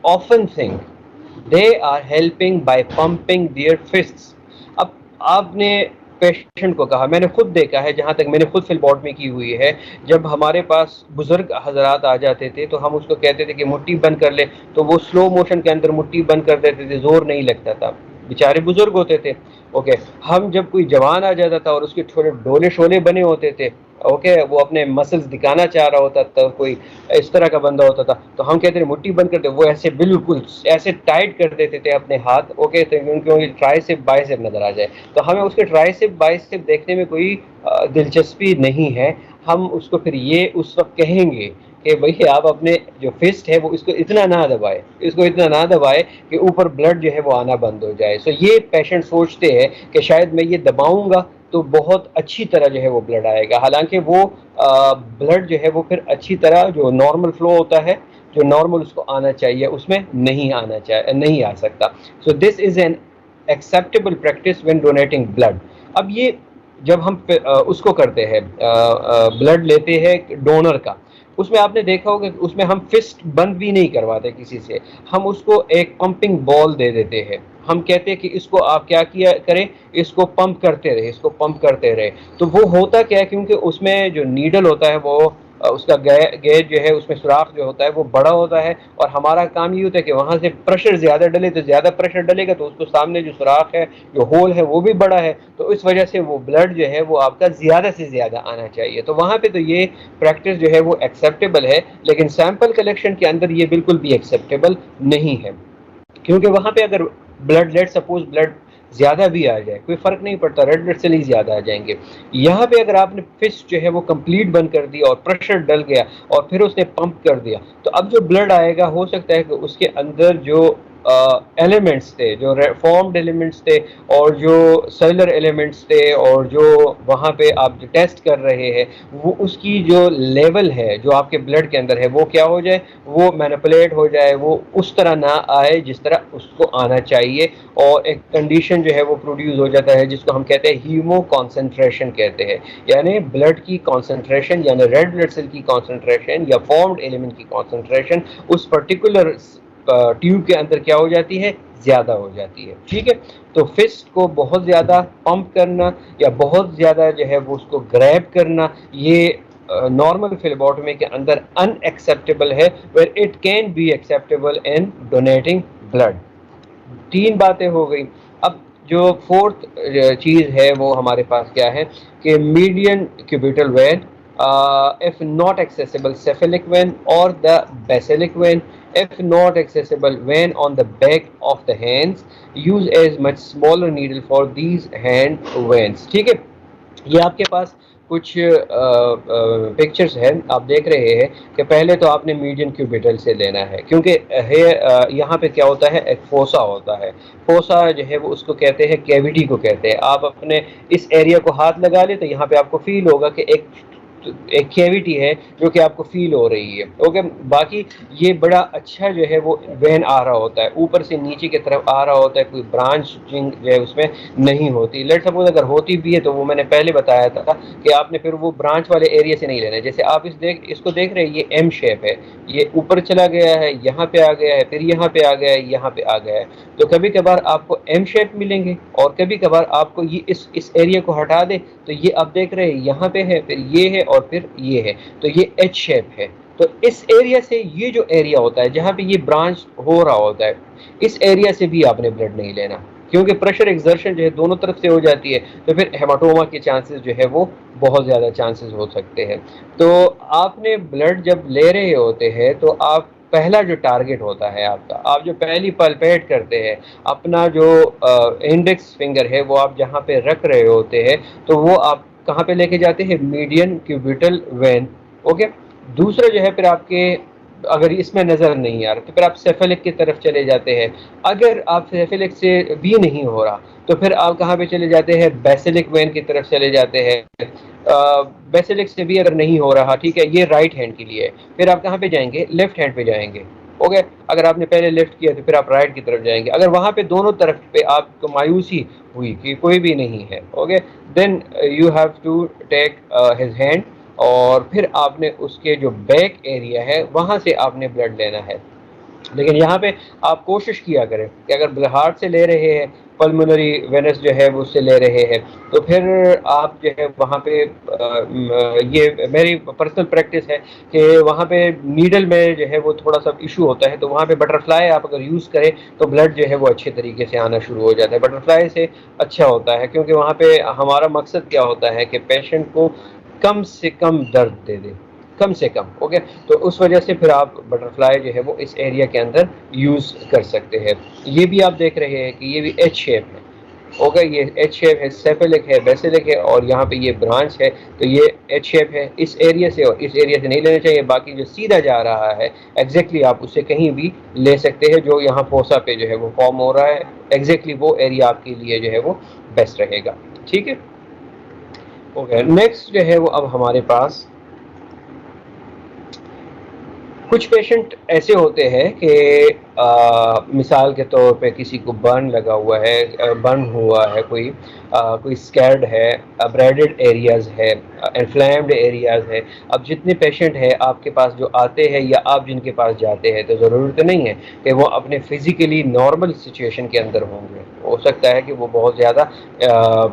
often think they are helping by pumping their fists. اب آپ نے پیشنٹ کو کہا, میں نے خود دیکھا ہے, جہاں تک میں نے خود فلبوٹمی کی ہوئی ہے, جب ہمارے پاس بزرگ حضرات آ جاتے تھے تو ہم اس کو کہتے تھے کہ مٹھی بند کر لے, تو وہ سلو موشن کے اندر مٹھی بند کر دیتے تھے, زور نہیں لگتا تھا, بیچارے بزرگ ہوتے تھے. اوکے, ہم جب کوئی جوان آ جاتا تھا اور اس کے تھوڑے ڈولے شولے بنے ہوتے تھے, اوکے, وہ اپنے مسلز دکھانا چاہ رہا ہوتا تھا, کوئی اس طرح کا بندہ ہوتا تھا, تو ہم کہتے ہیں مٹھی بند کرتے, وہ ایسے بالکل ایسے ٹائٹ کر دیتے تھے اپنے ہاتھ, اوکے, کیونکہ ٹرائسپ بائسپ نظر آ جائے. تو ہمیں اس کے ٹرائسپ بائسپ دیکھنے میں کوئی دلچسپی نہیں ہے. ہم اس کو پھر یہ اس وقت کہیں گے کہ بھئی آپ اپنے جو فسٹ ہے وہ اس کو اتنا نہ دبائے, اس کو اتنا نہ دبائے کہ اوپر بلڈ جو ہے وہ آنا بند ہو جائے. سو یہ پیشنٹ سوچتے ہیں کہ شاید میں یہ دباؤں گا تو بہت اچھی طرح جو ہے وہ بلڈ آئے گا, حالانکہ وہ بلڈ جو ہے وہ پھر اچھی طرح جو نارمل فلو ہوتا ہے, جو نارمل اس کو آنا چاہیے, اس میں نہیں آنا چاہیے, نہیں آ سکتا. So this is an acceptable practice when donating blood. اب یہ جب ہم اس کو کرتے ہیں, بلڈ لیتے ہیں ڈونر کا, اس میں آپ نے دیکھا ہوگا کہ اس میں ہم فسٹ بند بھی نہیں کرواتے کسی سے, ہم اس کو ایک پمپنگ بال دے دیتے ہیں. ہم کہتے ہیں کہ اس کو آپ کیا کیا کریں, اس کو پمپ کرتے رہے, اس کو پمپ کرتے رہے. تو وہ ہوتا کیا ہے, کیونکہ اس میں جو نیڈل ہوتا ہے وہ اس کا گیج جو ہے, اس میں سوراخ جو ہوتا ہے وہ بڑا ہوتا ہے, اور ہمارا کام یہ ہوتا ہے کہ وہاں سے پریشر زیادہ ڈلے, تو زیادہ پریشر ڈلے گا تو اس کو سامنے جو سوراخ ہے, جو ہول ہے, وہ بھی بڑا ہے, تو اس وجہ سے وہ بلڈ جو ہے وہ آپ کا زیادہ سے زیادہ آنا چاہیے. تو وہاں پہ تو یہ پریکٹس جو ہے وہ ایکسیپٹیبل ہے, لیکن سیمپل کلیکشن کے اندر یہ بالکل بھی ایکسیپٹیبل نہیں ہے, کیونکہ وہاں پہ اگر بلڈ, لیٹ سپوز بلڈ زیادہ بھی آ جائے, کوئی فرق نہیں پڑتا, ریڈ بلڈ سیل ہی زیادہ آ جائیں گے. یہاں پہ اگر آپ نے فسٹ جو ہے وہ کمپلیٹ بند کر دیا اور پریشر ڈل گیا اور پھر اس نے پمپ کر دیا, تو اب جو بلڈ آئے گا ہو سکتا ہے کہ اس کے اندر جو ایلیمنٹس تھے, جو فارمڈ ایلیمنٹس تھے, اور جو سیلر ایلیمنٹس تھے, اور جو وہاں پہ آپ جو ٹیسٹ کر رہے ہیں, وہ اس کی جو لیول ہے جو آپ کے بلڈ کے اندر ہے وہ کیا ہو جائے, وہ مینپولیٹ ہو جائے, وہ اس طرح نہ آئے جس طرح اس کو آنا چاہیے, اور ایک کنڈیشن جو ہے وہ پروڈیوس ہو جاتا ہے جس کو ہم کہتے ہیں ہیمو کانسنٹریشن کہتے ہیں, یعنی بلڈ کی کانسنٹریشن, یعنی ریڈ بلڈ سیل کی کانسنٹریشن یا فارمڈ ایلیمنٹ کی کانسنٹریشن اس پرٹیکولر ٹیوب کے اندر کیا ہو جاتی ہے, زیادہ ہو جاتی ہے. ٹھیک ہے, تو فسٹ کو بہت زیادہ پمپ کرنا یا بہت زیادہ جو ہے وہ اس کو گریب کرنا, یہ نارمل فلبوٹمی کے اندر ان ایکسیپٹیبل ہے, where it can be acceptable in donating blood. 3 باتیں ہو گئی. اب جو فورتھ چیز ہے وہ ہمارے پاس کیا ہے کہ median cubital vein, if not accessible cephalic vein or the basilic vein, if not accessible vein on the back of the hands, use as much smaller needle for these hand veins. ٹھیک ہے, یہ آپ کے پاس کچھ pictures ہیں, آپ دیکھ رہے ہیں کہ پہلے تو آپ نے میڈین کیوبیٹل سے لینا ہے, کیونکہ یہاں پہ کیا ہوتا ہے, ایک فوسا ہوتا ہے. فوسا جو ہے وہ اس کو کہتے ہیں, کیویٹی کو کہتے ہیں. آپ اپنے اس ایریا کو ہاتھ لگا لیں تو یہاں پہ آپ کو فیل ہوگا کہ ایک کیویٹی ہے جو کہ آپ کو فیل ہو رہی ہے. اوکے, باقی یہ بڑا اچھا جو ہے وہ وین آ رہا ہوتا ہے, اوپر سے نیچے کی طرف آ رہا ہوتا ہے, کوئی برانچنگ جو ہے اس میں نہیں ہوتی. لیٹ سپوز اگر ہوتی بھی ہے تو وہ میں نے پہلے بتایا تھا کہ آپ نے پھر وہ برانچ والے ایریا سے نہیں لینا ہے. جیسے آپ اس کو دیکھ رہے ہیں, یہ ایم شیپ ہے, یہ اوپر چلا گیا ہے, یہاں پہ آ گیا ہے, پھر یہاں پہ آ گیا ہے, یہاں پہ آ گیا ہے. تو کبھی کبھار آپ کو ایم شیپ ملیں گے, اور کبھی کبھار آپ کو یہ اس ایریا کو ہٹا دے تو یہ آپ دیکھ رہے ہیں یہاں پہ ہے, پھر یہ ہے, اور پھر یہ ہے, تو یہ ایچ شیپ ہے. تو اس ایریا سے یہ جو ایریا ہوتا ہے جہاں پہ یہ برانچ ہو رہا ہوتا ہے, اس ایریا سے بھی آپ نے بلڈ نہیں لینا, کیونکہ پریشر ایکزرشن جو ہے دونوں طرف سے ہو جاتی ہے, تو پھر ہیماٹوما کے چانسز جو ہے وہ بہت زیادہ چانسز ہو سکتے ہیں. تو آپ نے بلڈ جب لے رہے ہوتے ہیں تو آپ پہلا جو ٹارگٹ ہوتا ہے آپ کا, آپ جو پہلی پلپیٹ کرتے ہیں, اپنا جو انڈیکس فنگر ہے وہ آپ جہاں پہ رکھ رہے ہوتے ہیں تو وہ آپ کہاں پہ لے کے جاتے ہیں, میڈین کیوبیٹل وین. اوکے, دوسرا جو ہے پھر آپ کے اگر اس میں نظر نہیں آ رہا تو پھر آپ سیفلک کی طرف چلے جاتے ہیں. اگر آپ سیفلک سے بھی نہیں ہو رہا تو پھر آپ کہاں پہ چلے جاتے ہیں, بیسلک وین کی طرف چلے جاتے ہیں. بیسلک سے بھی اگر نہیں ہو رہا, ٹھیک ہے, یہ رائٹ ہینڈ کے لیے, پھر آپ کہاں پہ جائیں گے, لیفٹ ہینڈ پہ جائیں گے. اوکے, اگر آپ نے پہلے لیفٹ کیا تو پھر آپ رائٹ کی طرف جائیں گے. اگر وہاں پہ دونوں طرف پہ آپ کو مایوسی ہوئی کہ کوئی بھی نہیں ہے, okay, then you have to take his hand, اور پھر آپ نے اس کے جو بیک ایریا ہے وہاں سے آپ نے بلڈ لینا ہے. لیکن یہاں پہ آپ کوشش کیا کریں کہ اگر ہارٹ سے لے رہے ہیں، پلمونری وینس جو ہے وہ اس سے لے رہے ہیں، تو پھر آپ جو ہے وہاں پہ یہ میری پرسنل پریکٹس ہے کہ وہاں پہ نیڈل میں جو ہے وہ تھوڑا سا ایشو ہوتا ہے، تو وہاں پہ بٹر فلائی آپ اگر یوز کریں تو بلڈ جو ہے وہ اچھے طریقے سے آنا شروع ہو جاتا ہے. بٹر فلائی سے اچھا ہوتا ہے کیونکہ وہاں پہ ہمارا مقصد کیا ہوتا ہے کہ پیشنٹ کو کم سے کم درد دے دے، کم سے کم. اوکے، تو اس وجہ سے پھر آپ بٹر فلائی جو ہے وہ اس ایریا کے اندر یوز کر سکتے ہیں. یہ بھی آپ دیکھ رہے ہیں کہ یہ بھی ایچ شیپ ہے. اوکے، یہ ایچ شیپ ہے، سیفلک ہے، بیسلک ہے، اور یہاں پہ یہ برانچ ہے، تو یہ ایچ شیپ ہے. اس ایریا سے اور اس ایریا سے نہیں لینا چاہیے. باقی جو سیدھا جا رہا ہے ایگزیکٹلی آپ اسے کہیں بھی لے سکتے ہیں. جو یہاں فوسا پہ جو ہے وہ فارم ہو رہا ہے ایگزیکٹلی وہ ایریا آپ کے لیے جو ہے وہ بیسٹ رہے گا. ٹھیک ہے، اوکے. نیکسٹ جو ہے وہ اب ہمارے پاس کچھ پیشنٹ ایسے ہوتے ہیں کہ مثال کے طور پہ کسی کو برن لگا ہوا ہے، برن ہوا ہے، کوئی اسکیرڈ ہے، ابریڈڈ ایریاز ہے، انفلیمڈ ایریاز ہے. اب جتنے پیشنٹ ہیں آپ کے پاس جو آتے ہیں یا آپ جن کے پاس جاتے ہیں، تو ضرورت نہیں ہے کہ وہ اپنے فزیکلی نارمل سچویشن کے اندر ہوں گے. ہو سکتا ہے کہ وہ بہت زیادہ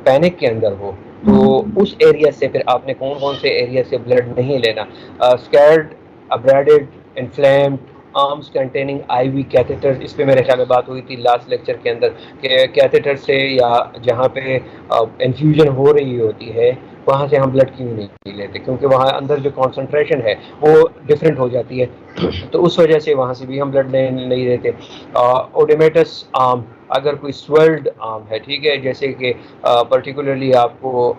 پینک کے اندر ہو. تو اس ایریا سے پھر آپ نے کون سے ایریا سے بلڈ نہیں لینا. اسکیرڈ، ابریڈڈ، انفلیمڈ، آرمز کنٹیننگ آئی وی کیتھیٹر، اس پہ میرے خیال میں بات ہوئی تھی لاسٹ لیکچر کے اندر کہ کیتھیٹر سے یا جہاں پہ انفیوژن ہو رہی ہوتی ہے وہاں سے ہم بلڈ کیوں نہیں لیتے، کیونکہ وہاں اندر جو کانسنٹریشن ہے وہ ڈفرینٹ ہو جاتی ہے. تو اس وجہ سے وہاں سے بھی ہم بلڈ نہیں دیتے. اوڈیمیٹس آرم، اگر کوئی سویلڈ آرم ہے، ٹھیک ہے، جیسے کہ پرٹیکولرلی آپ کو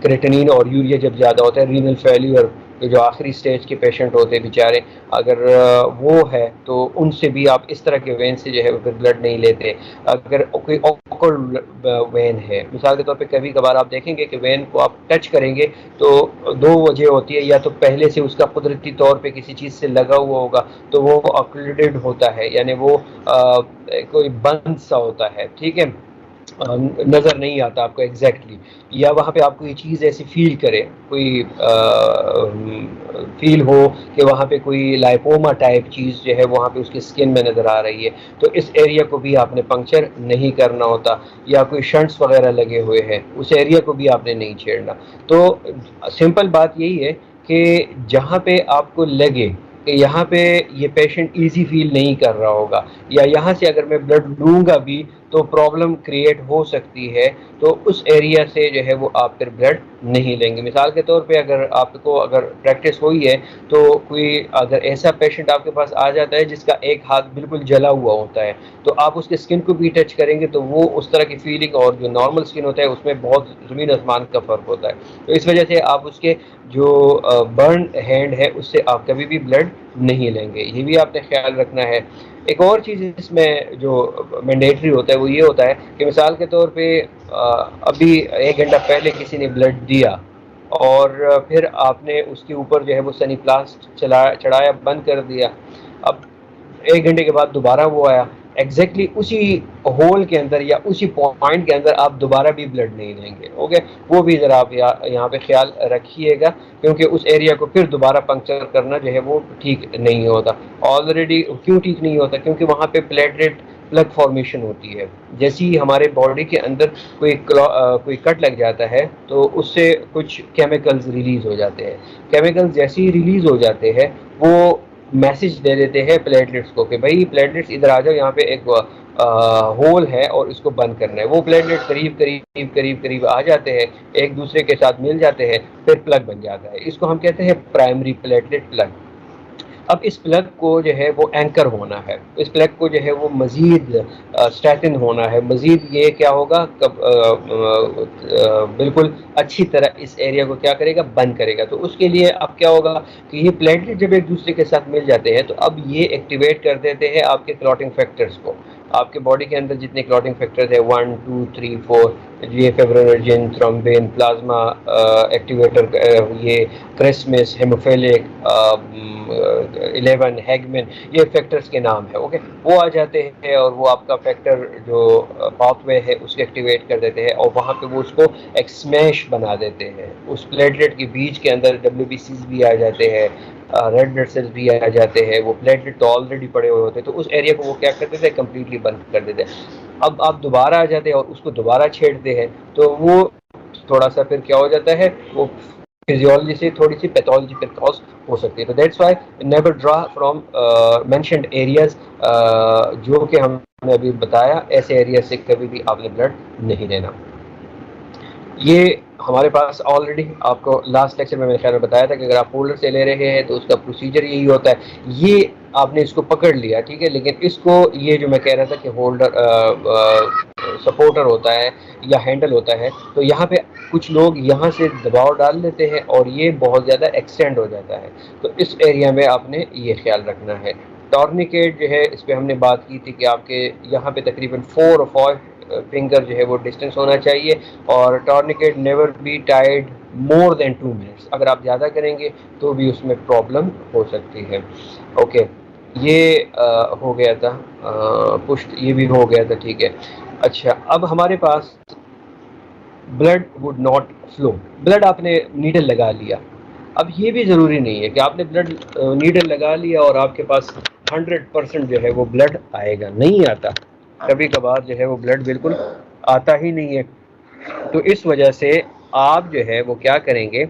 کریٹنین اور یوریا جب زیادہ ہوتا ہے، رینل فیلیور، جو آخری سٹیج کے پیشنٹ ہوتے ہیں بیچارے، اگر وہ ہے تو ان سے بھی آپ اس طرح کے وین سے جو ہے پھر بلڈ نہیں لیتے. اگر کوئی اوکل وین ہے، مثال کے طور پہ کبھی کبھار آپ دیکھیں گے کہ وین کو آپ ٹچ کریں گے تو دو وجہ ہوتی ہے، یا تو پہلے سے اس کا قدرتی طور پہ کسی چیز سے لگا ہوا ہوگا تو وہ آکلیڈڈ ہوتا ہے، یعنی وہ کوئی بند سا ہوتا ہے، ٹھیک ہے، نظر نہیں آتا آپ کو ایگزیکٹلی. یا وہاں پہ آپ کو یہ چیز ایسی فیل کرے، کوئی فیل ہو کہ وہاں پہ کوئی لائپوما ٹائپ چیز جو ہے وہاں پہ اس کی اسکن میں نظر آ رہی ہے، تو اس ایریا کو بھی آپ نے پنکچر نہیں کرنا ہوتا. یا کوئی شنٹس وغیرہ لگے ہوئے ہیں، اس ایریا کو بھی آپ نے نہیں چھیڑنا. تو سمپل بات یہی ہے کہ جہاں پہ آپ کو لگے کہ یہاں پہ یہ پیشنٹ ایزی فیل نہیں کر رہا ہوگا، یا یہاں سے اگر میں بلڈ لوں گا بھی تو پرابلم کریٹ ہو سکتی ہے، تو اس ایریا سے جو ہے وہ آپ پھر بلڈ نہیں لیں گے. مثال کے طور پہ اگر آپ کو اگر پریکٹس ہوئی ہے تو کوئی اگر ایسا پیشنٹ آپ کے پاس آ جاتا ہے جس کا ایک ہاتھ بالکل جلا ہوا ہوتا ہے، تو آپ اس کے اسکن کو بھی ٹچ کریں گے تو وہ اس طرح کی فیلنگ، اور جو نارمل اسکن ہوتا ہے اس میں بہت زمین آسمان کا فرق ہوتا ہے. تو اس وجہ سے آپ اس کے جو برن ہینڈ ہے اس سے آپ کبھی بھی بلڈ نہیں لیں گے. یہ بھی آپ نے خیال رکھنا ہے. ایک اور چیز اس میں جو مینڈیٹری ہوتا ہے وہ یہ ہوتا ہے کہ مثال کے طور پہ ابھی 1 گھنٹہ پہلے کسی نے بلڈ دیا اور پھر آپ نے اس کے اوپر جو ہے وہ سنی پلاسٹ چڑھایا، بند کر دیا. اب 1 گھنٹے کے بعد دوبارہ وہ آیا، ایگزیکٹلی اسی ہول کے اندر یا اسی پوائنٹ کے اندر آپ دوبارہ بھی بلڈ نہیں لیں گے. اوکے، وہ بھی ذرا آپ یہاں پہ خیال رکھیے گا، کیونکہ اس ایریا کو پھر دوبارہ پنکچر کرنا جو ہے وہ ٹھیک نہیں ہوتا. آلریڈی کیوں ٹھیک نہیں ہوتا؟ کیونکہ وہاں پہ پلیٹلیٹ پلگ فارمیشن ہوتی ہے. جیسے ہی ہمارے باڈی کے اندر کوئی کٹ لگ جاتا ہے تو اس سے کچھ کیمیکلز ریلیز ہو جاتے ہیں. کیمیکلز جیسے ہی ریلیز ہو جاتے ہیں وہ میسج دے دیتے ہیں پلیٹلیٹس کو کہ بھائی پلیٹلیٹس ادھر آ جاؤ، یہاں پہ ایک ہول ہے اور اس کو بند کرنا ہے. وہ پلیٹلیٹ قریب آ جاتے ہیں، ایک دوسرے کے ساتھ مل جاتے ہیں، پھر پلگ بن جاتا ہے. اس کو ہم کہتے ہیں پرائمری پلیٹلیٹ پلگ. اب اس پلگ کو جو ہے وہ اینکر ہونا ہے، اس پلگ کو جو ہے وہ مزید اسٹیٹن ہونا ہے. مزید یہ کیا ہوگا، بالکل اچھی طرح اس ایریا کو کیا کرے گا، بند کرے گا. تو اس کے لیے اب کیا ہوگا کہ یہ پلیٹلیٹ جب ایک دوسرے کے ساتھ مل جاتے ہیں تو اب یہ ایکٹیویٹ کر دیتے ہیں آپ کے کلاٹنگ فیکٹرز کو. آپ کے باڈی کے اندر جتنے کلاٹنگ فیکٹرز ہیں 1 2 3 4، یہ فیبرینوجن، تھرومبین، پلازما ایکٹیویٹر، یہ کرسمس، ہیموفیلک، 11 ہیگمن، یہ فیکٹرز کے نام ہے. اوکے، وہ آ جاتے ہیں اور وہ آپ کا فیکٹر جو پاتھ وے ہے اس کو ایکٹیویٹ کر دیتے ہیں، اور وہاں پہ وہ اس کو ایک اسمیش بنا دیتے ہیں. اس پلیٹلیٹ کے بیچ کے اندر WBCs بھی آ جاتے ہیں، ریڈ بلڈ سیلز بھی آ جاتے ہیں. وہ پلیٹلیٹ تو آلریڈی پڑے ہوئے ہوتے ہیں، تو اس ایریا کو وہ کیا کر دیتے ہیں، کمپلیٹلی بند کر دیتے ہیں. اب آپ دوبارہ آ جاتے ہیں اور اس کو دوبارہ چھیڑتے ہیں، تو وہ تھوڑا سا پھر کیا ہو جاتا ہے، وہ فزیولوجی سے تھوڑی سی پیتھولوجی پہ کاز ہو سکتی ہے. تو that's why never draw from mentioned areas. جو کہ ہم نے ابھی بتایا، ایسے ایریا سے کبھی بھی آپ نے بلڈ نہیں لینا. یہ ہمارے پاس آلریڈی آپ کو لاسٹ لیکچر میں خیال میں بتایا تھا کہ اگر آپ ہولڈر سے لے رہے ہیں تو اس کا پروسیجر یہی ہوتا ہے. یہ آپ نے اس کو پکڑ لیا، ٹھیک ہے، لیکن اس کو یہ جو میں کہہ رہا تھا کہ ہولڈر سپورٹر ہوتا ہے یا ہینڈل ہوتا ہے، تو یہاں پہ کچھ لوگ یہاں سے دباؤ ڈال دیتے ہیں اور یہ بہت زیادہ ایکسٹینڈ ہو جاتا ہے. تو اس ایریا میں آپ نے یہ خیال رکھنا ہے. ٹورنیکیٹ جو ہے، اس پہ ہم نے بات کی تھی کہ آپ کے یہاں پہ تقریباً 4 اور 5 فنگر جو ہے وہ ڈسٹینس ہونا چاہیے. اور tourniquet never be tied more than 2 minutes. اگر آپ زیادہ کریں گے تو بھی اس میں پرابلم ہو سکتی ہے. اوکے، یہ ہو گیا تھا پشت، یہ بھی ہو گیا تھا، ٹھیک ہے. اچھا، اب ہمارے پاس blood would not flow. Blood آپ نے نیڈل لگا لیا. اب یہ بھی ضروری نہیں ہے کہ آپ نے بلڈ نیڈل لگا لیا اور آپ کے پاس 100% جو ہے وہ بلڈ آئے گا، نہیں آتا. کبھی کبھار جو ہے وہ بلڈ بالکل آتا ہی نہیں ہے. تو اس وجہ سے آپ جو ہے وہ کیا کریں گے،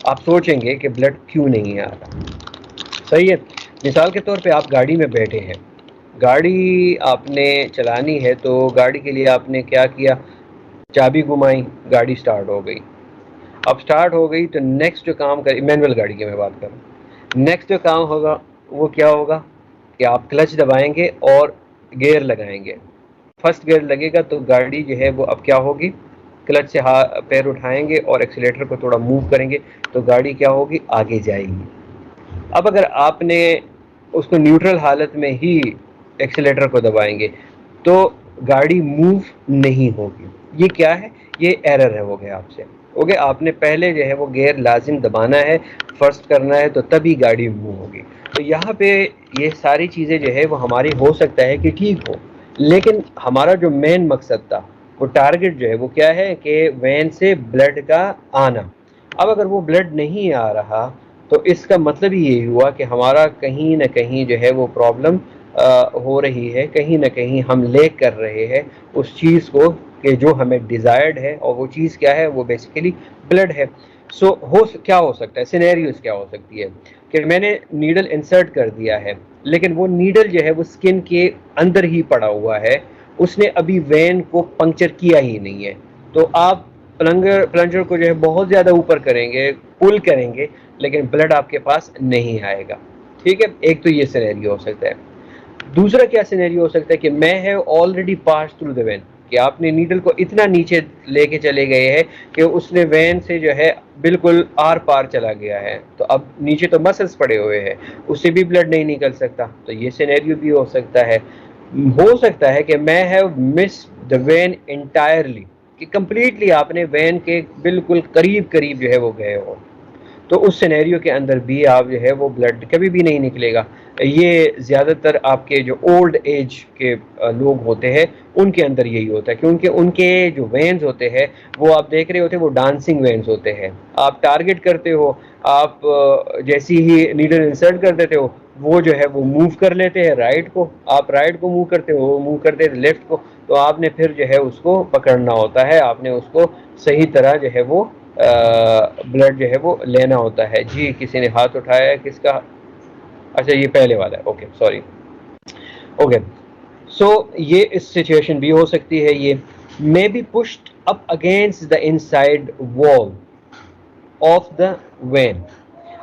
آپ سوچیں گے کہ بلڈ کیوں نہیں آ رہا. صحیح ہے. مثال کے طور پہ آپ گاڑی میں بیٹھے ہیں، گاڑی آپ نے چلانی ہے، تو گاڑی کے لیے آپ نے کیا کیا، چابی گھمائی، گاڑی سٹارٹ ہو گئی. اب سٹارٹ ہو گئی تو نیکسٹ جو کام کر، مینول گاڑی کی میں بات کروں، نیکسٹ جو کام ہوگا وہ کیا ہوگا کہ آپ کلچ دبائیں گے اور گیئر لگائیں گے. فرسٹ گیئر لگے گا تو گاڑی جو ہے وہ اب کیا ہوگی، کلچ سے پیر اٹھائیں گے اور ایکسیلیٹر کو تھوڑا موو کریں گے تو گاڑی کیا ہوگی، آگے جائے گی. اب اگر آپ نے اس کو نیوٹرل حالت میں ہی ایکسیلیٹر کو دبائیں گے تو گاڑی موو نہیں ہوگی. یہ کیا ہے، یہ ایرر ہے، ہو گیا آپ سے. اوکے، آپ نے پہلے جو ہے وہ گیئر لازم دبانا ہے، فرسٹ کرنا ہے، تو تبھی گاڑی موو ہوگی. تو یہاں پہ یہ ساری چیزیں جو ہے وہ ہماری ہو سکتا ہے کہ ٹھیک ہو، لیکن ہمارا جو مین مقصد تھا، وہ ٹارگٹ جو ہے وہ کیا ہے کہ وین سے بلڈ کا آنا. اب اگر وہ بلڈ نہیں آ رہا تو اس کا مطلب ہی یہی ہوا کہ ہمارا کہیں نہ کہیں جو ہے وہ پرابلم ہو رہی ہے، کہیں نہ کہیں ہم لیک کر رہے ہیں اس چیز کو کہ جو ہمیں ڈیزائرڈ ہے، اور وہ چیز کیا ہے، وہ بیسیکلی بلڈ ہے. سو کیا ہو سکتا ہے، سینیریوز کیا ہو سکتی ہے کہ میں نے نیڈل انسرٹ کر دیا ہے، لیکن وہ نیڈل جو ہے وہ اسکن کے اندر ہی پڑا ہوا ہے، اس نے ابھی وین کو پنکچر کیا ہی نہیں ہے. تو آپ پلنجر کو جو ہے بہت زیادہ اوپر کریں گے، پل کریں گے، لیکن بلڈ آپ کے پاس نہیں آئے گا. ٹھیک ہے، ایک تو یہ سینیریو ہو سکتا ہے. دوسرا کیا سینیریو ہو سکتا ہے کہ میں have already pass through the when, کہ آپ نے نیڈل کو اتنا نیچے لے کے چلے گئے ہیں کہ اس نے وین سے جو ہے بالکل آر پار چلا گیا ہے. تو اب نیچے تو مسلس پڑے ہوئے ہیں، اس سے بھی بلڈ نہیں نکل سکتا. تو یہ سینیریو بھی ہو سکتا ہے. ہو سکتا ہے کہ میں have miss the when entirely, کہ کمپلیٹلی آپ نے وین کے بالکل قریب قریب جو ہے وہ گئے ہو. تو اس سینیریو کے اندر بھی آپ جو ہے وہ بلڈ کبھی بھی نہیں نکلے گا. یہ زیادہ تر آپ کے جو اولڈ ایج کے لوگ ہوتے ہیں ان کے اندر یہی ہوتا ہے، کیونکہ ان کے جو وینز ہوتے ہیں وہ آپ دیکھ رہے ہوتے ہیں، وہ ڈانسنگ وینز ہوتے ہیں. آپ ٹارگٹ کرتے ہو، آپ جیسی ہی نیڈل انسرٹ کر دیتے ہو، وہ جو ہے وہ موو کر لیتے ہیں رائٹ کو، آپ رائٹ کو موو کرتے ہو، وہ موو کرتے ہیں لیفٹ کو. تو آپ نے پھر جو ہے اس کو پکڑنا ہوتا ہے، آپ نے اس کو صحیح طرح جو ہے وہ بلڈ جو ہے وہ لینا ہوتا ہے. جی کسی نے ہاتھ اٹھایا ہے، کس کا؟ اچھا یہ پہلے والا ہے، اوکے سوری. اوکے، سو یہ اس سچویشن بھی ہو سکتی ہے. یہ may be pushed up against the inside wall of the vein.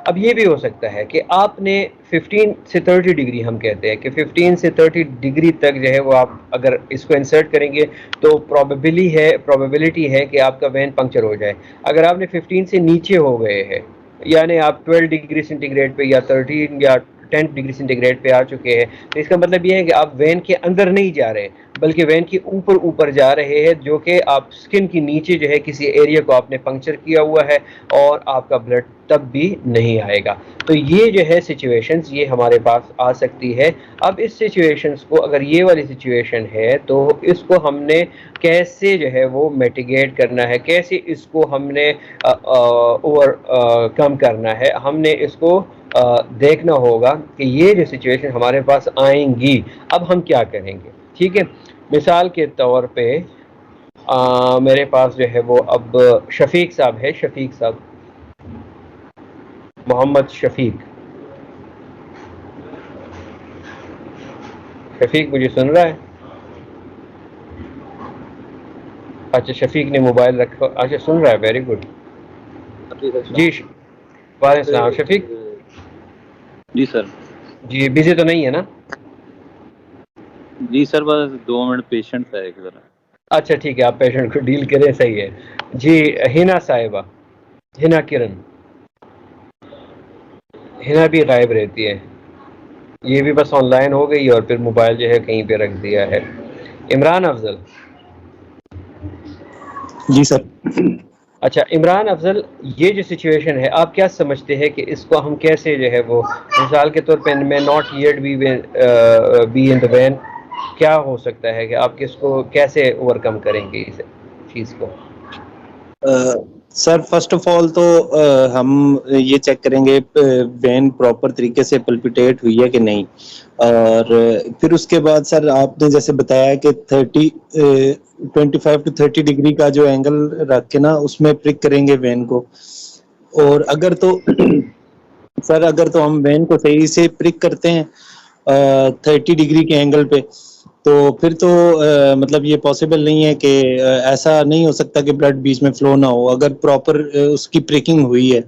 اب یہ بھی ہو سکتا ہے کہ آپ نے 15 سے 30 ڈگری، ہم کہتے ہیں کہ 15 سے 30 ڈگری تک جو ہے وہ آپ اگر اس کو انسرٹ کریں گے تو پروبیبلٹی ہے کہ آپ کا وین پنکچر ہو جائے. اگر آپ نے 15 سے نیچے ہو گئے ہیں، یعنی آپ 12 ڈگری سینٹی گریڈ پہ یا 13 یا 10 ڈگری سینٹی گریڈ پہ آ چکے ہیں، تو اس کا مطلب یہ ہے کہ آپ وین کے اندر نہیں جا رہے بلکہ وین کے اوپر جا رہے ہیں، جو کہ آپ سکن کے نیچے جو ہے کسی ایریا کو آپ نے پنکچر کیا ہوا ہے اور آپ کا بلڈ تب بھی نہیں آئے گا. تو یہ جو ہے سچویشنز یہ ہمارے پاس آ سکتی ہے. اب اس سچویشنز کو، اگر یہ والی سچویشن ہے تو اس کو ہم نے کیسے جو ہے وہ میٹیگیٹ کرنا ہے، کیسے اس کو ہم نے اوور کم کرنا ہے. ہم نے اس کو دیکھنا ہوگا کہ یہ جو سچویشن ہمارے پاس آئیں گی اب ہم کیا کریں گے. ٹھیک ہے، مثال کے طور پہ میرے پاس جو ہے وہ اب شفیق صاحب ہے، شفیق صاحب، محمد شفیق. شفیق مجھے سن رہا ہے؟ اچھا شفیق نے موبائل رکھا، اچھا سن رہا ہے، ویری گڈ. جی وعلیکم السلام شفیق. جی سر. جی بزی تو نہیں ہے نا؟ جی سر بس 2 منٹ پیشنٹ ہے ایک ذرا. اچھا ٹھیک ہے، آپ پیشنٹ کو ڈیل کریں، صحیح ہے. جی ہنا صاحبہ، ہنا کرن، ہنا بھی غائب رہتی ہے، یہ بھی بس آن لائن ہو گئی اور پھر موبائل جو ہے کہیں پہ رکھ دیا ہے. عمران افضل. جی سر. اچھا عمران افضل، یہ جو سچویشن ہے آپ کیا سمجھتے ہیں کہ اس کو ہم کیسے جو ہے وہ، مثال کے طور پہ میں not yet be in the van, کیا ہو سکتا ہے کہ آپ کس کو کیسے اوور کم کریں گے اس چیز کو؟ سر فرسٹ آف آل تو ہم یہ چیک کریں گے وین پراپر طریقے سے پلپیٹیٹ ہوئی ہے کہ نہیں، اور پھر اس کے بعد سر آپ نے جیسے بتایا کہ 25 to 30 ڈگری کا جو اینگل رکھ کے نا اس میں پرک کریں گے وین کو. اور اگر تو سر اگر تو ہم وین کو صحیح سے پرک کرتے ہیں 30 ڈگری کے اینگل پہ، تو پھر تو مطلب یہ پاسبل نہیں ہے کہ ایسا نہیں ہو سکتا کہ بلڈ بیچ میں فلو نہ ہو اگر پراپر اس کی پریکنگ ہوئی ہے.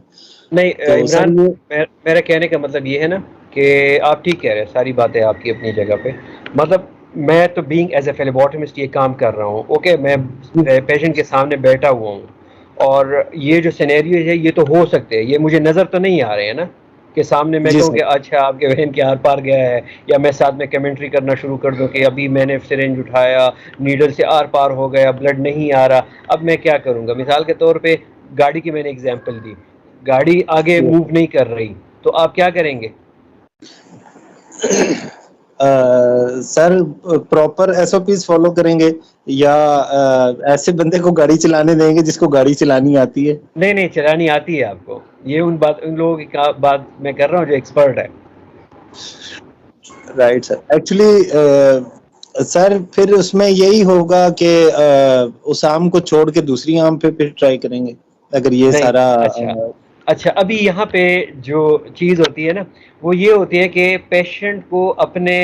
نہیں تو سر عمران، یہ میرا کہنے کا مطلب یہ ہے نا کہ آپ ٹھیک کہہ رہے ہیں، ساری باتیں آپ کی اپنی جگہ پہ. مطلب میں تو بینگ ایز اے فلیباٹمسٹ یہ کام کر رہا ہوں، اوکے، میں پیشنٹ کے سامنے بیٹھا ہوا ہوں اور یہ جو سینیریو ہے یہ تو ہو سکتے ہیں، یہ مجھے نظر تو نہیں آ رہے ہیں نا کہ سامنے میں جی کہوں سر. کہ اچھا آپ کے وین کے آر پار گیا ہے، یا میں ساتھ میں کمنٹری کرنا شروع کر دوں کہ ابھی میں نے سرنج اٹھایا، نیڈل سے آر پار ہو گیا، بلڈ نہیں آ رہا. اب میں کیا کروں گا؟ مثال کے طور پہ گاڑی کی میں نے اگزامپل دی، گاڑی آگے موو نہیں کر رہی، تو آپ کیا کریں گے؟ Sir proper S O Ps follow کریں گے، یا ایسے بندے کو گاڑی چلانے دیں گے جس کو گاڑی چلانی آتی ہے. نہیں نہیں، چلانی آتی ہے آپ کو، یہ ان لوگوں کی بات میں کر رہا ہوں جو ایکسپرٹ ہے. Right sir. ایکچولی سر پھر اس میں یہی ہوگا کہ اس آم کو چھوڑ کے دوسری آم پہ پھر ٹرائی کریں گے اگر یہ نہیں سارا اچھا ابھی یہاں پہ جو چیز ہوتی ہے نا وہ یہ ہوتی ہے کہ پیشنٹ کو اپنے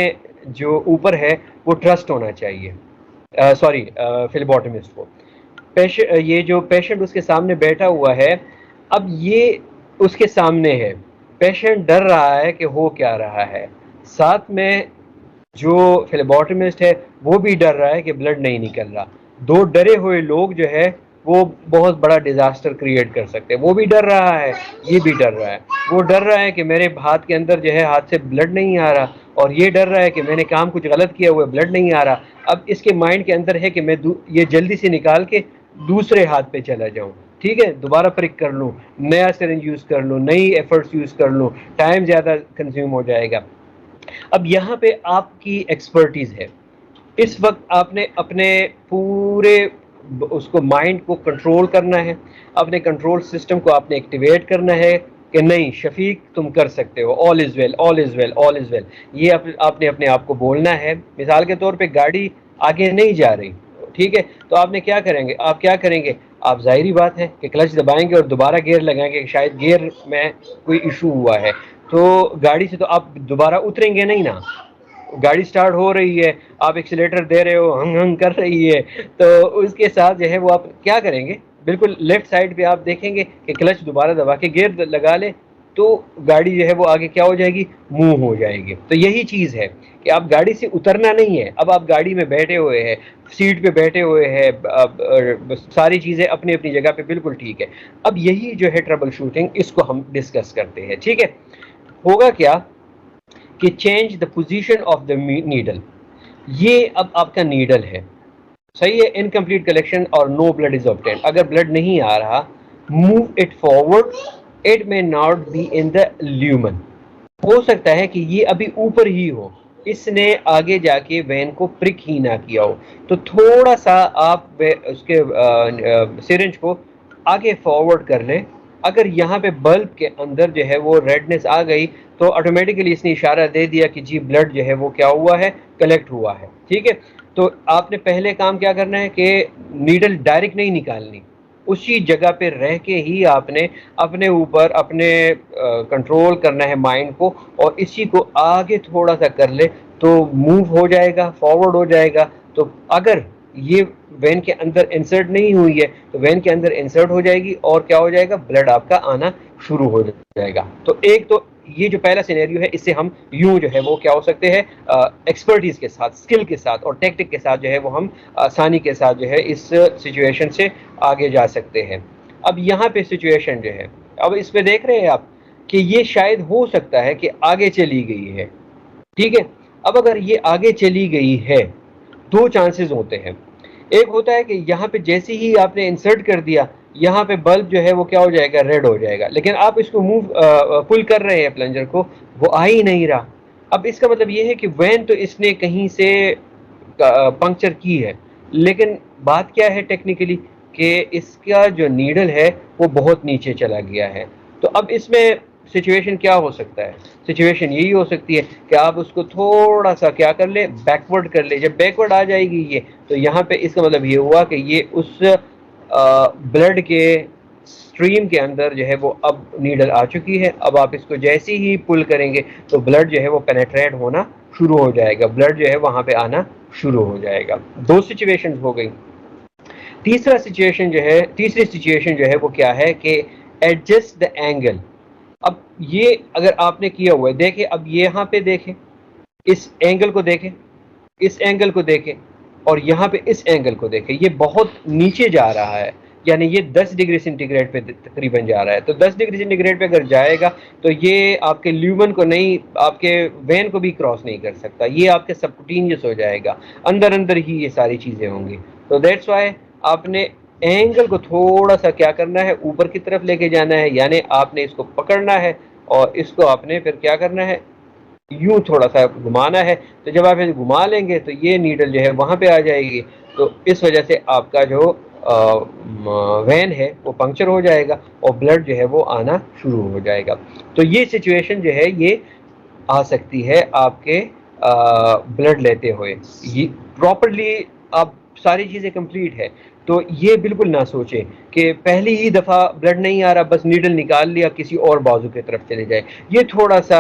جو اوپر ہے وہ ٹرسٹ ہونا چاہیے. سوری، فلیباٹمسٹ کو. یہ جو پیشنٹ اس کے سامنے بیٹھا ہوا ہے، اب یہ اس کے سامنے ہے، پیشنٹ ڈر رہا ہے کہ ہو کیا رہا ہے، ساتھ میں جو فلیباٹمسٹ ہے وہ بھی ڈر رہا ہے کہ بلڈ نہیں نکل رہا. دو ڈرے ہوئے لوگ جو ہے وہ بہت بڑا ڈیزاسٹر کریٹ کر سکتے ہیں. وہ بھی ڈر رہا ہے، یہ بھی ڈر رہا ہے. وہ ڈر رہا ہے کہ میرے ہاتھ کے اندر جو ہے ہاتھ سے بلڈ نہیں آ رہا، اور یہ ڈر رہا ہے کہ میں نے کام کچھ غلط کیا ہوا ہے، بلڈ نہیں آ رہا. اب اس کے مائنڈ کے اندر ہے کہ میں یہ جلدی سے نکال کے دوسرے ہاتھ پہ چلا جاؤں، ٹھیک ہے، دوبارہ پرک کر لوں، نیا سرنج یوز کر لوں، نئی ایفرٹس یوز کر لوں، ٹائم زیادہ کنزیوم ہو جائے گا. اب یہاں پہ آپ کی ایکسپرٹیز ہے، اس وقت آپ نے اپنے پورے اس کو مائنڈ کو کنٹرول کرنا ہے، اپنے کنٹرول سسٹم کو آپ نے ایکٹیویٹ کرنا ہے کہ نہیں شفیق تم کر سکتے ہو، آل از ویل، آل از ویل، آل از ویل. یہ آپ نے اپنے آپ کو بولنا ہے. مثال کے طور پہ گاڑی آگے نہیں جا رہی، ٹھیک ہے، تو آپ نے کیا کریں گے؟ آپ کیا کریں گے؟ آپ ظاہری بات ہے کہ کلچ دبائیں گے اور دوبارہ گیئر لگائیں گے کہ شاید گیئر میں کوئی ایشو ہوا ہے. تو گاڑی سے تو آپ دوبارہ اتریں گے نہیں نا، گاڑی سٹارٹ ہو رہی ہے، آپ ایکسیلیٹر دے رہے ہو، ہنگ ہنگ کر رہی ہے، تو اس کے ساتھ جو ہے وہ آپ کیا کریں گے؟ بالکل لیفٹ سائڈ پہ آپ دیکھیں گے کہ کلچ دوبارہ دبا کے گیئر لگا لے تو گاڑی جو ہے وہ آگے کیا ہو جائے گی؟ موو ہو جائے گی. تو یہی چیز ہے کہ آپ گاڑی سے اترنا نہیں ہے، اب آپ گاڑی میں بیٹھے ہوئے ہیں، سیٹ پہ بیٹھے ہوئے ہیں، ساری چیزیں اپنی اپنی جگہ پہ بالکل ٹھیک ہے. اب یہی جو ہے ٹربل شوٹنگ، اس کو ہم ڈسکس کرتے ہیں. ٹھیک ہے، ہوگا کیا کہ change the position of the needle. یہ اب آپ کا نیڈل ہے, صحیح ہے, انکمپلیٹ کلیکشن اور نو بلڈ از obtained. اگر بلڈ نہیں آ رہا, move it forward, it may not be in the lumen. ہو سکتا ہے کہ یہ ابھی اوپر ہی ہو, اس نے آگے جا کے وین کو پرک ہی نہ کیا ہو, تو تھوڑا سا آپ اس کے سرنج کو آگے فارورڈ کر لیں. اگر یہاں پہ بلب کے اندر جو ہے وہ ریڈنس آ گئی تو آٹومیٹیکلی اس نے اشارہ دے دیا کہ جی بلڈ جو ہے وہ کیا ہوا ہے, کلیکٹ ہوا ہے. ٹھیک ہے, تو آپ نے پہلے کام کیا کرنا ہے کہ نیڈل ڈائریکٹ نہیں نکالنی, اسی جگہ پہ رہ کے ہی آپ نے اپنے اوپر اپنے کنٹرول کرنا ہے مائنڈ کو, اور اسی کو آگے تھوڑا سا کر لے تو موو ہو جائے گا, فارورڈ ہو جائے گا. تو اگر یہ وین کے اندر انسرٹ نہیں ہوئی ہے تو وین کے اندر انسرٹ ہو جائے گی, اور کیا ہو جائے گا, بلڈ آپ کا آنا شروع ہو جائے گا. تو ایک تو یہ جو پہلا سینیریو ہے, اس سے ہم یوں جو ہے وہ کیا ہو سکتے ہیں, ایکسپرٹیز کے ساتھ, اسکل کے ساتھ اور ٹیکٹک کے ساتھ جو ہے وہ ہم آسانی کے ساتھ جو ہے اس سچویشن سے آگے جا سکتے ہیں. اب یہاں پہ سچویشن جو ہے, اب اس پہ دیکھ رہے ہیں آپ کہ یہ شاید ہو سکتا ہے کہ آگے چلی گئی ہے. ٹھیک ہے, اب اگر یہ آگے چلی گئی ہے, دو چانسز ہوتے ہیں. ایک ہوتا ہے کہ یہاں پہ جیسے ہی آپ نے انسرٹ کر دیا, یہاں پہ بلب جو ہے وہ کیا ہو جائے گا, ریڈ ہو جائے گا, لیکن آپ اس کو موو پل کر رہے ہیں پلنجر کو, وہ آ ہی نہیں رہا. اب اس کا مطلب یہ ہے کہ وین تو اس نے کہیں سے پنکچر کی ہے, لیکن بات کیا ہے ٹیکنیکلی کہ اس کا جو نیڈل ہے وہ بہت نیچے چلا گیا ہے. تو اب اس میں سچویشن کیا ہو سکتا ہے, سچویشن یہی ہو سکتی ہے کہ آپ اس کو تھوڑا سا کیا کر لیں, بیکورڈ کر لیں. جب بیکورڈ آ جائے گی یہ, تو یہاں پہ اس کا مطلب یہ ہوا کہ یہ اس بلڈ کے اسٹریم کے اندر جو ہے وہ اب نیڈل آ چکی ہے. اب آپ اس کو جیسے ہی پل کریں گے تو بلڈ جو ہے وہ پینیٹریٹ ہونا شروع ہو جائے گا, بلڈ جو ہے وہاں پہ آنا شروع ہو جائے گا. دو سچویشن ہو گئی. تیسری سچویشن جو ہے وہ کیا ہے کہ ایڈجسٹ دا اینگل. اب یہ اگر آپ نے کیا ہوا ہے, دیکھیں اب یہاں پہ دیکھیں, اس اینگل کو دیکھیں, اس اینگل کو دیکھیں, اور یہاں پہ اس اینگل کو دیکھیں, یہ بہت نیچے جا رہا ہے, یعنی یہ 10 ڈگری سینٹی گریڈ پہ تقریباً جا رہا ہے. تو 10 ڈگری سینٹی گریڈ پہ اگر جائے گا تو یہ آپ کے لیومن کو نہیں, آپ کے وین کو بھی کراس نہیں کر سکتا, یہ آپ کے سبکوٹینیس ہو جائے گا, اندر اندر ہی یہ ساری چیزیں ہوں گی. تو دیٹس وائی آپ نے اینگل کو تھوڑا سا کیا کرنا ہے, اوپر کی طرف لے کے جانا ہے, یعنی آپ نے اس کو پکڑنا ہے اور اس کو آپ نے پھر کیا کرنا ہے, یوں تھوڑا سا گھمانا ہے. تو جب آپ اسے گھما لیں گے تو یہ نیڈل جو ہے وہاں پہ آ جائے گی, تو اس وجہ سے آپ کا جو وین ہے وہ پنکچر ہو جائے گا اور بلڈ جو ہے وہ آنا شروع ہو جائے گا. تو یہ سچویشن جو ہے یہ آ سکتی ہے آپ کے بلڈ لیتے ہوئے. یہ پراپرلی آپ ساری چیزیں کمپلیٹ ہے, تو یہ بالکل نہ سوچیں کہ پہلی ہی دفعہ بلڈ نہیں آ رہا بس نیڈل نکال لیا کسی اور بازو کی طرف چلے جائے. یہ تھوڑا سا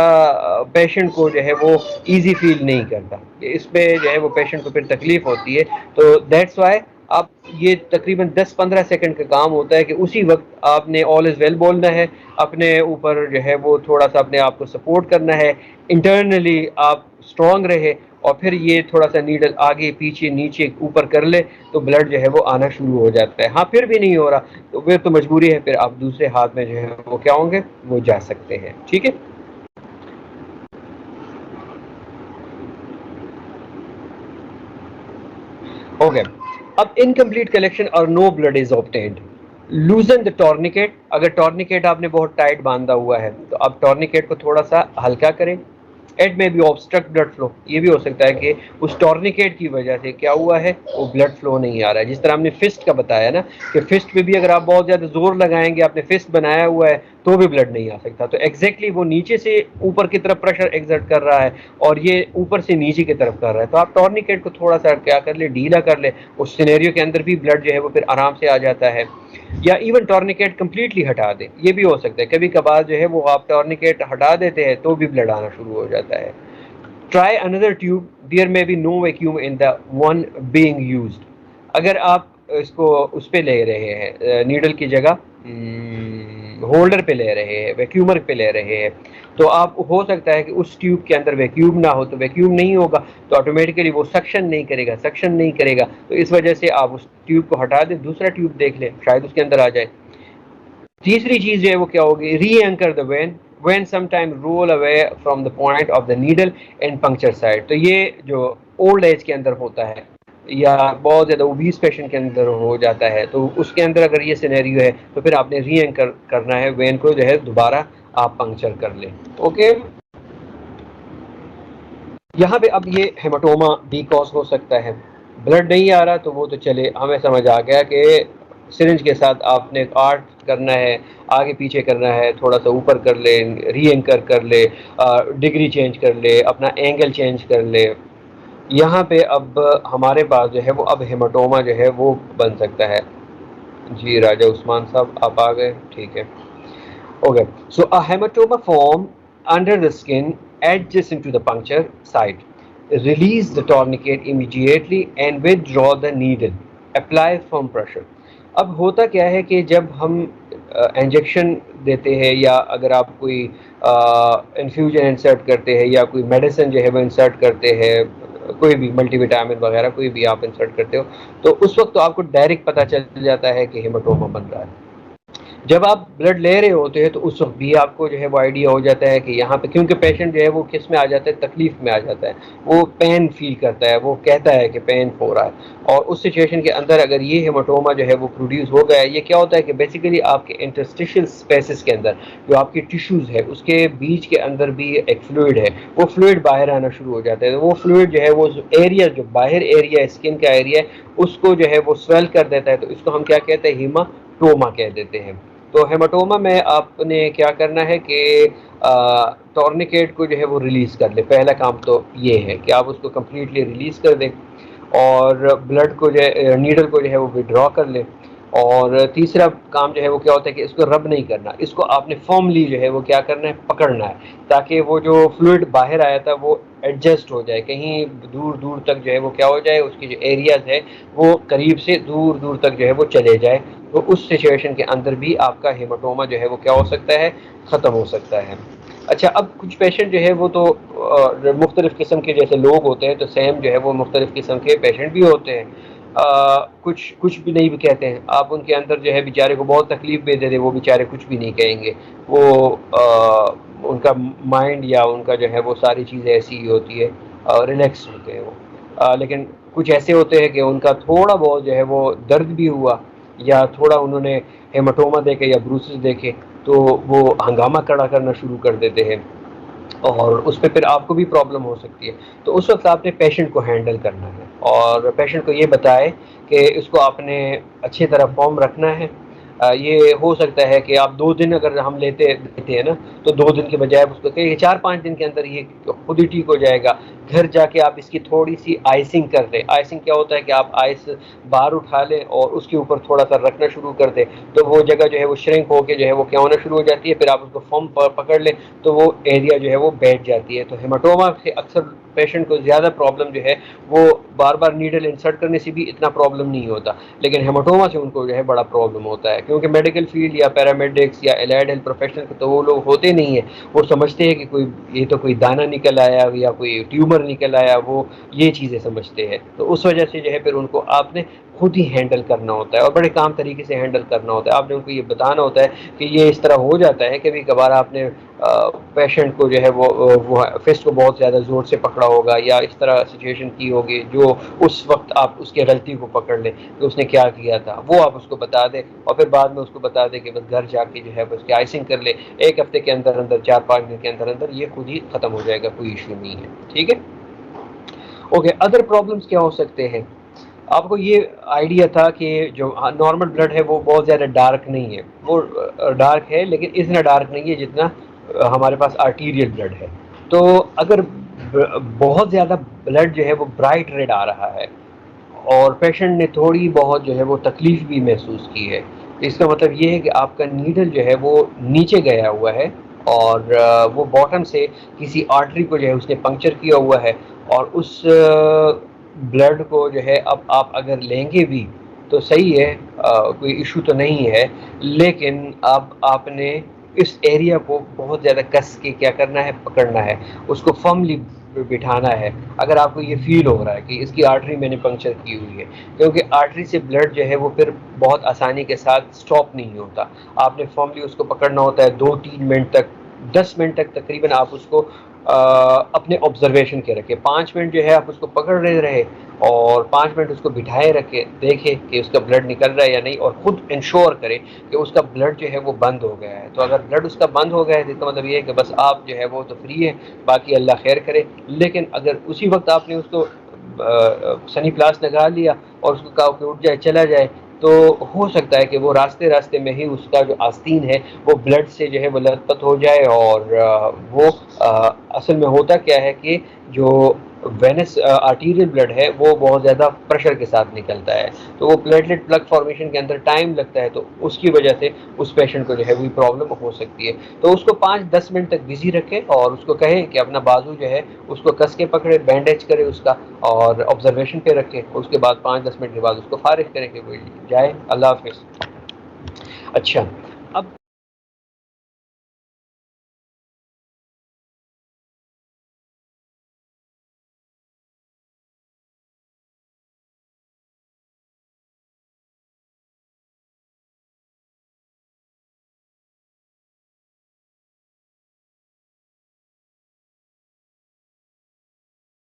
پیشنٹ کو جو ہے وہ ایزی فیل نہیں کرتا, اس پہ جو ہے وہ پیشنٹ کو پھر تکلیف ہوتی ہے. تو دیٹس وائی آپ یہ تقریباً 10-15 سیکنڈ کا کام ہوتا ہے کہ اسی وقت آپ نے آل از ویل بولنا ہے, اپنے اوپر جو ہے وہ تھوڑا سا اپنے آپ کو سپورٹ کرنا ہے, انٹرنلی آپ اسٹرانگ رہے, اور پھر یہ تھوڑا سا نیڈل آگے پیچھے نیچے اوپر کر لے تو بلڈ جو ہے وہ آنا شروع ہو جاتا ہے. ہاں پھر بھی نہیں ہو رہا تو پھر تو مجبوری ہے, پھر آپ دوسرے ہاتھ میں جو ہے وہ کیا ہوں گے, وہ جا سکتے ہیں. ٹھیک ہے, اوکے. اب انکمپلیٹ کلیکشن اور نو بلڈ از obtained. لوزن دا ٹورنیکیٹ. اگر ٹورنیکیٹ آپ نے بہت ٹائٹ باندھا ہوا ہے تو آپ ٹورنیکیٹ کو تھوڑا سا ہلکا کریں. ایٹ میں بھی obstruct بلڈ فلو, یہ بھی ہو سکتا ہے کہ اس ٹورنیکیٹ کی وجہ سے کیا ہوا ہے, وہ بلڈ فلو نہیں آ رہا ہے. جس طرح ہم نے فسٹ کا بتایا نا کہ فسٹ پہ بھی اگر آپ بہت زیادہ زور لگائیں گے, آپ نے فسٹ بنایا ہوا ہے تو بھی بلڈ نہیں آ سکتا. تو ایگزیکٹلی وہ نیچے سے اوپر کی طرف پریشر ایگزرٹ کر رہا ہے اور یہ اوپر سے نیچے کی طرف کر رہا ہے. تو آپ ٹورنیکیٹ کو تھوڑا سا کیا کر لیں, ڈھیلا کر لیں. اس سینیریو کے اندر بھی بلڈ جو ہے وہ پھر آرام سے آ جاتا ہے. یا ایون ٹورنیکیٹ کمپلیٹلی ہٹا دیں, یہ بھی ہو سکتا ہے. کبھی کبھار جو ہے وہ آپ ٹورنیکیٹ ہٹا دیتے ہیں تو بھی بلڈ آنا شروع ہو جاتا ہے. Try another tube. There may be no vacuum in the one being used. اگر آپ اس کو اس پہ لے رہے ہیں, نیڈل کی جگہ ہولڈر پہ لے رہے ہیں, ویکیومر پہ لے رہے ہیں, تو آپ ہو سکتا ہے کہ اس ٹیوب کے اندر ویکیوم نہ ہو. تو ویکیوم نہیں ہوگا تو آٹومیٹیکلی وہ سکشن نہیں کرے گا. تو اس وجہ سے آپ اس ٹیوب کو ہٹا دیں, دوسرا ٹیوب دیکھ لیں, شاید اس کے اندر آ جائے. تیسری چیز جو ہے وہ کیا ہوگی, reanchor the vein. when sometime roll away from the point of the needle and puncture site. تو یہ جو اولڈ ایج کے اندر ہوتا ہے یا بہت زیادہ اوبیس پیشنٹ کے اندر ہو جاتا ہے تو اس کے اندر اگر یہ سینیریو ہے تو پھر آپ نے ری اینکر کرنا ہے وین کو جو ہے دوبارہ آپ پنکچر کر لیں. اوکے, یہاں پہ اب یہ ہیماٹوما بھی کاز ہو سکتا ہے. بلڈ نہیں آ رہا تو وہ تو چلے, ہمیں سمجھ آ گیا کہ سرنج کے ساتھ آپ نے آرٹ کرنا ہے, آگے پیچھے کرنا ہے, تھوڑا سا اوپر کر لے, ری اینکر کر لے, ڈگری چینج کر لے, اپنا اینگل چینج کر لے. یہاں پہ اب ہمارے پاس جو ہے وہ اب ہیماٹوما جو ہے وہ بن سکتا ہے. جی راجہ عثمان صاحب آپ آ گئے, ٹھیک ہے. Okay, so a hematoma form under the skin adjacent to the puncture site. Release the tourniquet immediately and withdraw the needle. Apply firm pressure. اب ہوتا کیا ہے کہ جب ہم انجیکشن دیتے ہیں یا اگر آپ کوئی انفیوژن انسرٹ کرتے ہیں یا کوئی میڈیسن جو ہے وہ انسرٹ کرتے ہیں, کوئی بھی ملٹی وٹامن وغیرہ کوئی بھی آپ انسرٹ کرتے ہو, تو اس وقت تو آپ کو ڈائریکٹ پتہ چل جاتا ہے کہ ہیماٹوما بن رہا ہے. جب آپ بلڈ لے رہے ہوتے ہیں تو اس وقت بھی آپ کو جو ہے وہ آئیڈیا ہو جاتا ہے کہ یہاں پہ, کیونکہ پیشنٹ جو ہے وہ کس میں آ جاتا ہے, تکلیف میں آ جاتا ہے, وہ پین فیل کرتا ہے, وہ کہتا ہے کہ پین ہو رہا ہے. اور اس سچویشن کے اندر اگر یہ ہیماٹوما جو ہے وہ پروڈیوس ہو گیا ہے, یہ کیا ہوتا ہے کہ بیسیکلی آپ کے انٹرسٹیشل اسپیسز کے اندر جو آپ کی ٹیشوز ہے اس کے بیچ کے اندر بھی ایک فلوئڈ ہے, وہ فلوئڈ باہر آنا شروع ہو جاتا ہے. وہ فلوئڈ جو ہے وہ ایریا جو باہر ایریا ہے, اسکن کا ایریا ہے, اس کو جو ہے وہ سویل کر دیتا ہے. تو اس کو ہم کیا کہتے ہیں, ہیماٹوما کہہ دیتے ہیں. تو ہیماٹوما میں آپ نے کیا کرنا ہے کہ ٹورنیکیٹ کو جو ہے وہ ریلیز کر لیں. پہلا کام تو یہ ہے کہ آپ اس کو کمپلیٹلی ریلیز کر دیں اور بلڈ کو جو ہے, نیڈل کو جو ہے وہ وڈرا کر لیں. اور تیسرا کام جو ہے وہ کیا ہوتا ہے کہ اس کو رب نہیں کرنا, اس کو آپ نے فارملی جو ہے وہ کیا کرنا ہے, پکڑنا ہے, تاکہ وہ جو فلوئڈ باہر آیا تھا وہ ایڈجسٹ ہو جائے, کہیں دور دور تک جو ہے وہ کیا ہو جائے, اس کی جو ایریاز ہے وہ قریب سے دور دور تک جو ہے وہ چلے جائے. تو اس سچویشن کے اندر بھی آپ کا ہیماٹوما جو ہے وہ کیا ہو سکتا ہے, ختم ہو سکتا ہے. اچھا, اب کچھ پیشنٹ جو ہے وہ تو مختلف قسم کے جیسے لوگ ہوتے ہیں, تو سیم جو ہے وہ مختلف قسم کے پیشنٹ بھی ہوتے ہیں. کچھ بھی نہیں بھی کہتے ہیں, آپ ان کے اندر جو ہے بیچارے کو بہت تکلیف بھی دے دیں, وہ بیچارے کچھ بھی نہیں کہیں گے, وہ ان کا مائنڈ یا ان کا جو ہے وہ ساری چیزیں ایسی ہی ہوتی ہے, ریلیکس ہوتے ہیں وہ. لیکن کچھ ایسے ہوتے ہیں کہ ان کا تھوڑا بہت جو ہے وہ درد بھی ہوا یا تھوڑا انہوں نے ہیماٹوما دیکھے یا بروسز دیکھے تو وہ ہنگامہ کھڑا کرنا شروع کر دیتے ہیں, اور اس پہ پھر آپ کو بھی پرابلم ہو سکتی ہے. تو اس وقت آپ نے پیشنٹ کو ہینڈل کرنا ہے اور پیشنٹ کو یہ بتائے کہ اس کو آپ نے اچھی طرح فارم رکھنا ہے. یہ ہو سکتا ہے کہ آپ 2 دن اگر ہم لیتے ہیں نا, تو 2 دن کے بجائے اس کو کہ 4-5 دن کے اندر یہ خود ہی ٹھیک ہو جائے گا. گھر جا کے آپ اس کی تھوڑی سی آئسنگ کر دیں. آئسنگ کیا ہوتا ہے کہ آپ آئس باہر اٹھا لیں اور اس کے اوپر تھوڑا سا رکھنا شروع کر دیں, تو وہ جگہ جو ہے وہ شرنک ہو کے جو ہے وہ کیا ہونا شروع ہو جاتی ہے. پھر آپ اس کو فارم پکڑ لیں تو وہ ایریا جو ہے وہ بیٹھ جاتی ہے. تو ہیماٹوما سے اکثر پیشنٹ کو زیادہ پرابلم جو ہے وہ بار بار نیڈل انسرٹ کرنے سے بھی اتنا پرابلم نہیں ہوتا, لیکن ہیماٹوما سے ان کو جو ہے بڑا پرابلم ہوتا ہے, کیونکہ میڈیکل فیلڈ یا پیرامیڈکس یا الائڈ ہیلتھ پروفیشنل تو وہ لوگ ہوتے نہیں ہیں. وہ سمجھتے ہیں کہ کوئی یہ تو کوئی دانہ نکل آیا یا کوئی ٹیومر نکل آیا, وہ یہ چیزیں سمجھتے ہیں. تو اس وجہ سے جو ہے پھر ان کو آپ نے خود ہی ہینڈل کرنا ہوتا ہے اور بڑے کام طریقے سے ہینڈل کرنا ہوتا ہے. آپ نے ان کو یہ بتانا ہوتا ہے کہ یہ اس طرح ہو جاتا ہے, کبھی کبھار آپ نے پیشنٹ کو جو ہے وہ فسٹ کو بہت زیادہ زور سے پکڑا ہوگا یا اس طرح سچویشن کی ہوگی جو اس وقت آپ اس کے غلطی کو پکڑ لیں کہ اس نے کیا کیا تھا, وہ آپ اس کو بتا دیں اور پھر بعد میں اس کو بتا دیں کہ بس گھر جا کے جو ہے اس کی آئسنگ کر لے. 1 ہفتے کے اندر اندر 4-5 دن کے اندر اندر یہ خود ہی ختم ہو جائے گا, کوئی ایشو نہیں ہے. ٹھیک ہے, اوکے. ادر پرابلمس کیا ہو سکتے ہیں؟ آپ کو یہ آئیڈیا تھا کہ جو نارمل بلڈ ہے وہ بہت زیادہ ڈارک نہیں ہے, وہ ڈارک ہے لیکن اتنا ڈارک نہیں ہے جتنا ہمارے پاس آرٹیریل بلڈ ہے. تو اگر بہت زیادہ بلڈ جو ہے وہ برائٹ ریڈ آ رہا ہے اور پیشنٹ نے تھوڑی بہت جو ہے وہ تکلیف بھی محسوس کی ہے, اس کا مطلب یہ ہے کہ آپ کا نیڈل جو ہے وہ نیچے گیا ہوا ہے اور وہ باٹم سے کسی آرٹری کو جو ہے اس نے پنکچر کیا ہوا ہے, اور اس بلڈ کو جو ہے اب آپ اگر لیں گے بھی تو صحیح ہے, کوئی ایشو تو نہیں ہے, لیکن اب آپ نے اس ایریا کو بہت زیادہ کس کے کیا کرنا ہے, پکڑنا ہے, اس کو فرملی بٹھانا ہے. اگر آپ کو یہ فیل ہو رہا ہے کہ اس کی آرٹری میں نے پنکچر کی ہوئی ہے, کیونکہ آرٹری سے بلڈ جو ہے وہ پھر بہت آسانی کے ساتھ سٹاپ نہیں ہوتا, آپ نے فرملی اس کو پکڑنا ہوتا ہے 2-3 منٹ تک 10 منٹ تک تقریباً آپ اس کو اپنے آبزرویشن کے رکھے. 5 منٹ جو ہے آپ اس کو پکڑے رہے اور 5 منٹ اس کو بٹھائے رکھے, دیکھے کہ اس کا بلڈ نکل رہا ہے یا نہیں, اور خود انشور کرے کہ اس کا بلڈ جو ہے وہ بند ہو گیا ہے. تو اگر بلڈ اس کا بند ہو گیا ہے تو اس کا مطلب یہ ہے کہ بس آپ جو ہے وہ تو فری ہے, باقی اللہ خیر کرے. لیکن اگر اسی وقت آپ نے اس کو سنی پلاس لگا لیا اور اس کو کہا کہ اٹھ جائے چلا جائے, تو ہو سکتا ہے کہ وہ راستے میں ہی اس کا جو آستین ہے وہ بلڈ سے جو ہے وہ لت پت ہو جائے. اور وہ اصل میں ہوتا کیا ہے کہ جو وینس آرٹیریل بلڈ ہے وہ بہت زیادہ پریشر کے ساتھ نکلتا ہے, تو وہ پلیٹلیٹ پلگ فارمیشن کے اندر ٹائم لگتا ہے, تو اس کی وجہ سے اس پیشنٹ کو جو ہے وہ پرابلم ہو سکتی ہے. تو اس کو 5-10 منٹ تک بزی رکھے اور اس کو کہے کہ اپنا بازو جو ہے اس کو کس کے پکڑے, بینڈیج کرے اس کا اور آبزرویشن پہ رکھے. اس کے بعد 5-10 منٹ کے بعد اس کو فارغ کرے کہ وہ جائے. اللہ حافظ. اچھا,